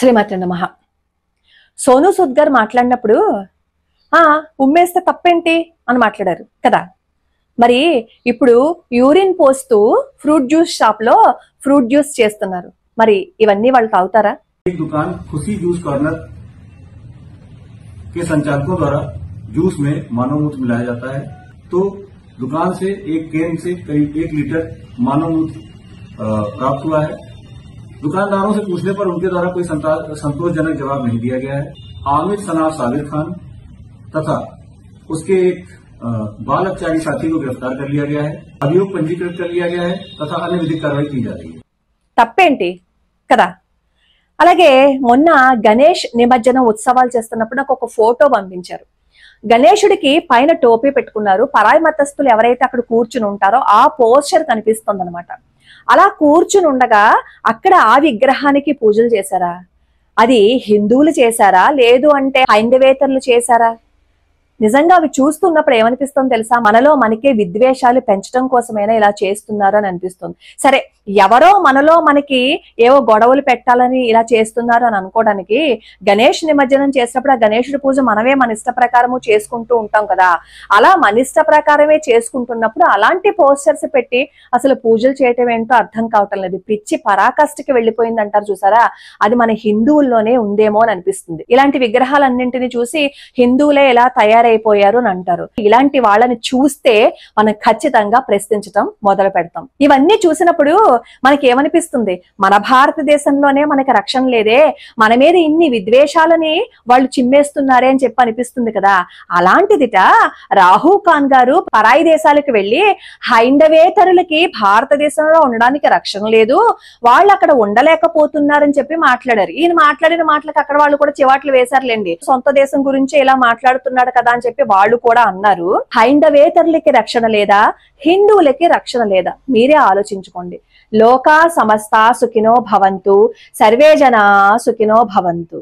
శ్రీమతి నమః. సోను సూద్ గారు మాట్లాడినప్పుడు ఉమ్మేస్తే తప్పేంటి అని మాట్లాడారు కదా. మరి ఇప్పుడు యూరిన్ పోస్తూ ఫ్రూట్ జ్యూస్ షాప్ లో ఫ్రూట్ జ్యూస్ చేస్తున్నారు. మరి ఇవన్నీ వాళ్ళు తాగుతారా? दुकान खुशी जूस कॉर्नर के संचालकों द्वारा जूस में मानव मूत्र मिलाया जाता है, तो दुकान से एक कैन से करीब 1 लीटर मानव मूत्र प्राप्त हुआ है। दुकानदारों से पूछने पर उनके द्वारा कोई संतोषजनक जवाब नहीं दिया गया है। आमिर सनाफ साबिर खान तथा उसके एक बाल अपचारी साथी को गिरफ्तार कर लिया गया है। अभियोग पंजीकृत कर लिया गया है तथा अन्य विधिक कार्रवाई की जा रही है। తప్పేంటి కదా. అలాగే మొన్న గణేష్ నిమజ్జనం ఉత్సవాలు చేస్తున్నప్పుడు నాకు ఒక ఫోటో పంపించారు. గణేశుడికి పైన టోపీ పెట్టుకున్నారు. పరాయి మతస్థులు ఎవరైతే అక్కడ కూర్చుని ఉంటారో ఆ పోస్చర్ కనిపిస్తుంది అనమాట. అలా కూర్చుని ఉండగా అక్కడ ఆ విగ్రహానికి పూజలు చేశారా? అది హిందువులు చేశారా, లేదు అంటే హైందవేతరులు చేశారా? నిజంగా అవి చూస్తున్నప్పుడు ఏమనిపిస్తుందో తెలుసా? మనలో మనకే విద్వేషాలు పెంచడం కోసమైనా ఇలా చేస్తున్నారు అని అనిపిస్తుంది. సరే, ఎవరో మనలో మనకి ఏవో గొడవలు పెట్టాలని ఇలా చేస్తున్నారు అని అనుకోవడానికి, గణేష్ నిమజ్జనం చేసినప్పుడు ఆ గణేశుడి పూజ మనమే మన ఇష్ట ప్రకారము చేసుకుంటూ ఉంటాం కదా. అలా మన ఇష్ట ప్రకారమే చేసుకుంటున్నప్పుడు అలాంటి పోస్టర్స్ పెట్టి అసలు పూజలు చేయటం ఏంటో అర్థం కావటం లేదు. పిచ్చి పరాకాష్ఠకి వెళ్ళిపోయింది అంటారు చూసారా, అది మన హిందువుల్లోనే ఉందేమో అని అనిపిస్తుంది. ఇలాంటి విగ్రహాలన్నింటినీ చూసి హిందువులే ఎలా తయారైపోయారు అని అంటారు. ఇలాంటి వాళ్ళని చూస్తే మనం ఖచ్చితంగా ప్రశ్నించటం మొదలు పెడతాం. ఇవన్నీ చూసినప్పుడు మనకి ఏమనిపిస్తుంది? మన భారతదేశంలోనే మనకి రక్షణ లేదే, మన మీద ఇన్ని విద్వేషాలని వాళ్ళు చిమ్మేస్తున్నారే అని చెప్పి అనిపిస్తుంది కదా. అలాంటిదిట రాహుల్ ఖాన్ గారు పరాయి దేశాలకు వెళ్లి హైందవేతరులకి భారతదేశంలో ఉండడానికి రక్షణ లేదు, వాళ్ళు అక్కడ ఉండలేకపోతున్నారని చెప్పి మాట్లాడారు. ఈయన మాట్లాడిన మాటలకు అక్కడ వాళ్ళు కూడా చివాట్లు వేశారులేండి. సొంత దేశం గురించి ఇలా మాట్లాడుతున్నాడు కదా అని చెప్పి వాళ్ళు కూడా అన్నారు. హైందవేతరులకి రక్షణ లేదా, హిందువులకి రక్షణ లేదా? మీరే ఆలోచించుకోండి. లోకా సమస్త సుఖినో భవంతు, సర్వే జనా సుఖినో భవంతు.